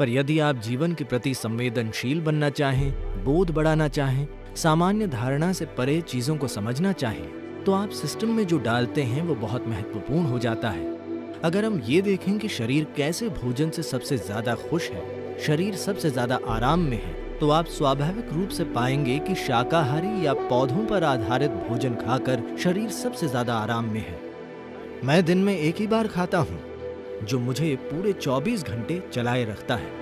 पर यदि आप जीवन के प्रति संवेदनशील बनना चाहें, बोध बढ़ाना चाहें, सामान्य धारणा से परे चीजों को समझना चाहें, तो आप सिस्टम में जो डालते हैं वो बहुत महत्वपूर्ण हो जाता है। अगर हम ये देखें कि शरीर कैसे भोजन से सबसे ज्यादा खुश है, शरीर सबसे ज्यादा आराम में है, तो आप स्वाभाविक रूप से पाएंगे कि शाकाहारी या पौधों पर आधारित भोजन खाकर शरीर सबसे ज्यादा आराम में है। मैं दिन में एक ही बार खाता हूँ, जो मुझे पूरे 24 घंटे चलाए रखता है।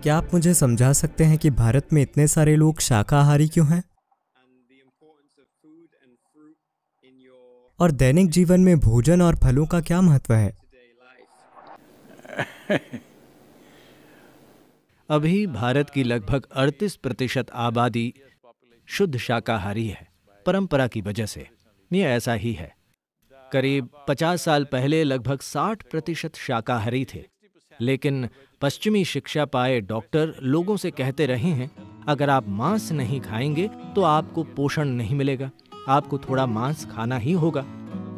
क्या आप मुझे समझा सकते हैं कि भारत में इतने सारे लोग शाकाहारी क्यों हैं? और दैनिक जीवन में भोजन और फलों का क्या महत्व है? अभी भारत की लगभग 38% आबादी शुद्ध शाकाहारी है, परंपरा की वजह से। ये ऐसा ही है। करीब 50 साल पहले लगभग 60% शाकाहारी थे, लेकिन पश्चिमी शिक्षा पाए डॉक्टर लोगों से कहते रहे हैं, अगर आप मांस नहीं खाएंगे तो आपको पोषण नहीं मिलेगा, आपको थोड़ा मांस खाना ही होगा।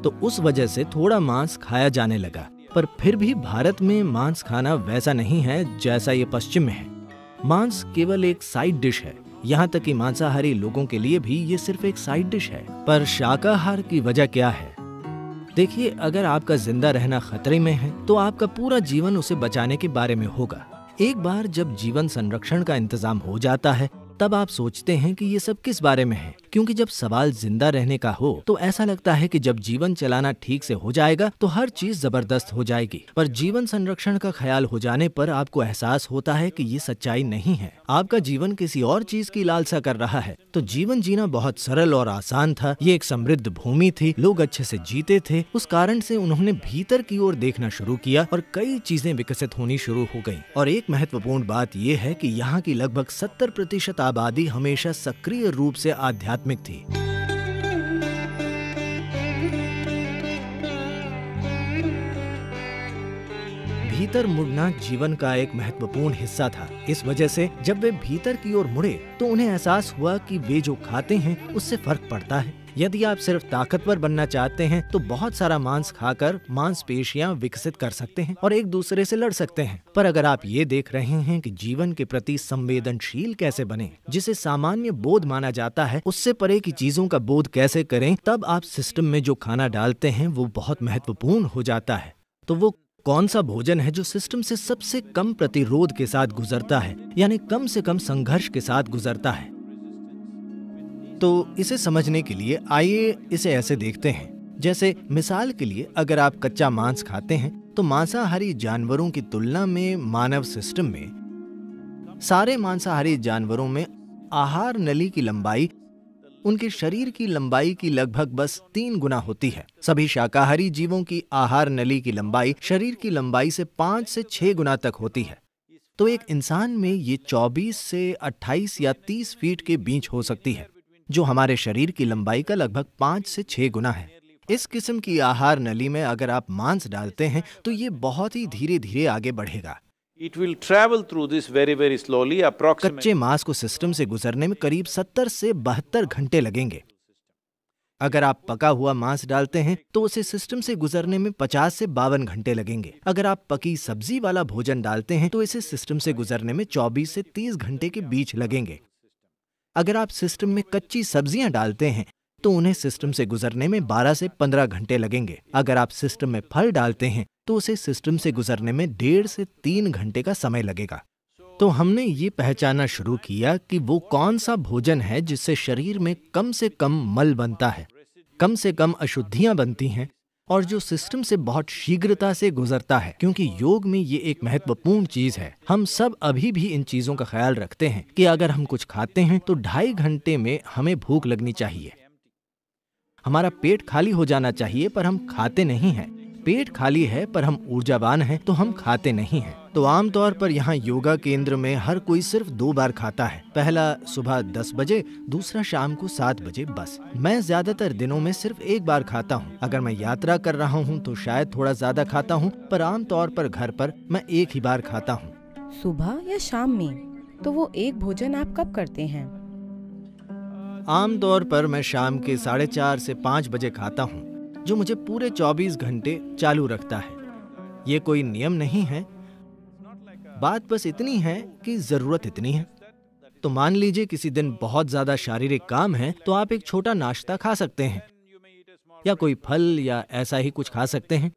तो उस वजह से थोड़ा मांस खाया जाने लगा। पर फिर भी भारत में मांस खाना वैसा नहीं है जैसा ये पश्चिम में है। मांस केवल एक साइड डिश है। यहाँ तक कि मांसाहारी लोगों के लिए भी ये सिर्फ एक साइड डिश है। पर शाकाहार की वजह क्या है? देखिए, अगर आपका जिंदा रहना खतरे में है तो आपका पूरा जीवन उसे बचाने के बारे में होगा। एक बार जब जीवन संरक्षण का इंतजाम हो जाता है, तब आप सोचते हैं कि ये सब किस बारे में है, क्योंकि जब सवाल जिंदा रहने का हो तो ऐसा लगता है कि जब जीवन चलाना ठीक से हो जाएगा तो हर चीज जबरदस्त हो जाएगी। पर जीवन संरक्षण का ख्याल हो जाने पर आपको एहसास होता है कि ये सच्चाई नहीं है। आपका जीवन किसी और चीज की लालसा कर रहा है। तो जीवन जीना बहुत सरल और आसान था। ये एक समृद्ध भूमि थी, लोग अच्छे से जीते थे। उस कारण से उन्होंने भीतर की ओर देखना शुरू किया और कई चीजें विकसित होनी शुरू हो गयी। और एक महत्वपूर्ण बात यह है कि यहाँ की लगभग 70% आबादी हमेशा सक्रिय रूप से आध्यात्मिक थी। भीतर मुड़ना जीवन का एक महत्वपूर्ण हिस्सा था। इस वजह से जब वे भीतर की ओर मुड़े तो उन्हें एहसास हुआ कि वे जो खाते हैं उससे फर्क पड़ता है। यदि आप सिर्फ ताकतवर बनना चाहते हैं तो बहुत सारा मांस खाकर मांसपेशियां विकसित कर सकते हैं और एक दूसरे से लड़ सकते हैं। पर अगर आप ये देख रहे हैं कि जीवन के प्रति संवेदनशील कैसे बने, जिसे सामान्य बोध माना जाता है, उससे परे की चीजों का बोध कैसे करें, तब आप सिस्टम में जो खाना डालते हैं वो बहुत महत्वपूर्ण हो जाता है। तो वो कौन सा भोजन है जो सिस्टम से सबसे कम प्रतिरोध के साथ गुजरता है, यानी कम से कम संघर्ष के साथ गुजरता है? तो इसे समझने के लिए आइए इसे ऐसे देखते हैं। जैसे मिसाल के लिए, अगर आप कच्चा मांस खाते हैं तो मांसाहारी जानवरों की तुलना में मानव सिस्टम में, सारे मांसाहारी जानवरों में आहार नली की लंबाई उनके शरीर की लंबाई की लगभग बस 3 गुना होती है। सभी शाकाहारी जीवों की आहार नली की लंबाई शरीर की लंबाई से 5 से 6 गुना तक होती है। तो एक इंसान में ये 24 से 28 या 30 फीट के बीच हो सकती है, जो हमारे शरीर की लंबाई का लगभग 5 से 6 गुना है। इस किस्म की आहार नली में अगर आप मांस डालते हैं तो ये बहुत ही धीरे धीरे आगे बढ़ेगा। It will travel through this very, very slowly, approximately. कच्चे मांस को सिस्टम से गुजरने में करीब 70 से 72 घंटे लगेंगे। अगर आप पका हुआ मांस डालते हैं तो उसे सिस्टम से गुजरने में 50 से 52 घंटे लगेंगे। अगर आप पकी सब्जी वाला भोजन डालते हैं तो इसे सिस्टम से गुजरने में 24 से 30 घंटे के बीच लगेंगे। अगर आप सिस्टम में कच्ची सब्जियां डालते हैं तो उन्हें सिस्टम से गुजरने में 12 से 15 घंटे लगेंगे। अगर आप सिस्टम में फल डालते हैं तो उसे सिस्टम से गुजरने में 1.5 से 3 घंटे का समय लगेगा। तो हमने ये पहचानना शुरू किया कि वो कौन सा भोजन है जिससे शरीर में कम से कम मल बनता है, कम से कम अशुद्धियां बनती हैं और जो सिस्टम से बहुत शीघ्रता से गुजरता है। क्योंकि योग में ये एक महत्वपूर्ण चीज है। हम सब अभी भी इन चीजों का ख्याल रखते हैं कि अगर हम कुछ खाते हैं तो 2.5 घंटे में हमें भूख लगनी चाहिए, हमारा पेट खाली हो जाना चाहिए, पर हम खाते नहीं हैं। पेट खाली है पर हम ऊर्जावान हैं तो हम खाते नहीं हैं। तो आमतौर पर यहाँ योगा केंद्र में हर कोई सिर्फ 2 बार खाता है। पहला सुबह 10 बजे, दूसरा शाम को 7 बजे बस। मैं ज्यादातर दिनों में सिर्फ 1 बार खाता हूँ। अगर मैं यात्रा कर रहा हूँ तो शायद थोड़ा ज्यादा खाता हूँ, पर आमतौर पर घर पर मैं 1 ही बार खाता हूँ। सुबह या शाम में? तो वो एक भोजन आप कब करते हैं? आमतौर पर मैं शाम के 4:30 से 5 बजे खाता हूँ, जो मुझे पूरे 24 घंटे चालू रखता है। ये कोई नियम नहीं है, बात बस इतनी है कि जरूरत इतनी है। तो मान लीजिए किसी दिन बहुत ज्यादा शारीरिक काम है, तो आप एक छोटा नाश्ता खा सकते हैं या कोई फल या ऐसा ही कुछ खा सकते हैं।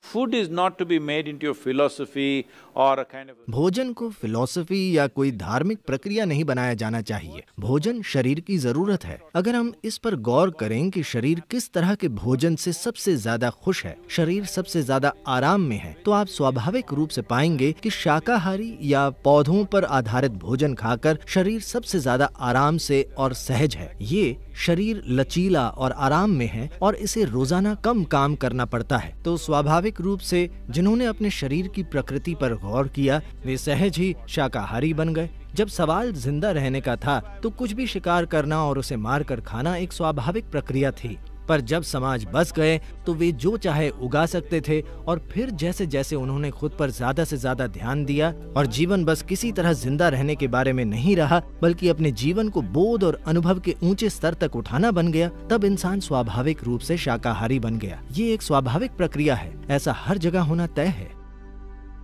Food is not to be made into a philosophy or a kind of भोजन को फिलॉसफी या कोई धार्मिक प्रक्रिया नहीं बनाया जाना चाहिए। भोजन शरीर की जरूरत है। अगर हम इस पर गौर करें कि शरीर किस तरह के भोजन से सबसे ज्यादा खुश है, शरीर सबसे ज्यादा आराम में है, तो आप स्वाभाविक रूप से पाएंगे कि शाकाहारी या पौधों पर आधारित भोजन खाकर शरीर सबसे ज्यादा आराम से और सहज है। ये शरीर लचीला और आराम में है और इसे रोजाना कम काम करना पड़ता है। तो स्वाभाविक रूप से जिन्होंने अपने शरीर की प्रकृति पर गौर किया, वे सहज ही शाकाहारी बन गए। जब सवाल जिंदा रहने का था तो कुछ भी शिकार करना और उसे मारकर खाना एक स्वाभाविक प्रक्रिया थी। पर जब समाज बस गए तो वे जो चाहे उगा सकते थे, और फिर जैसे जैसे उन्होंने खुद पर ज्यादा से ज्यादा ध्यान दिया और जीवन बस किसी तरह जिंदा रहने के बारे में नहीं रहा, बल्कि अपने जीवन को बोध और अनुभव के ऊंचे स्तर तक उठाना बन गया, तब इंसान स्वाभाविक रूप से शाकाहारी बन गया। ये एक स्वाभाविक प्रक्रिया है, ऐसा हर जगह होना तय है।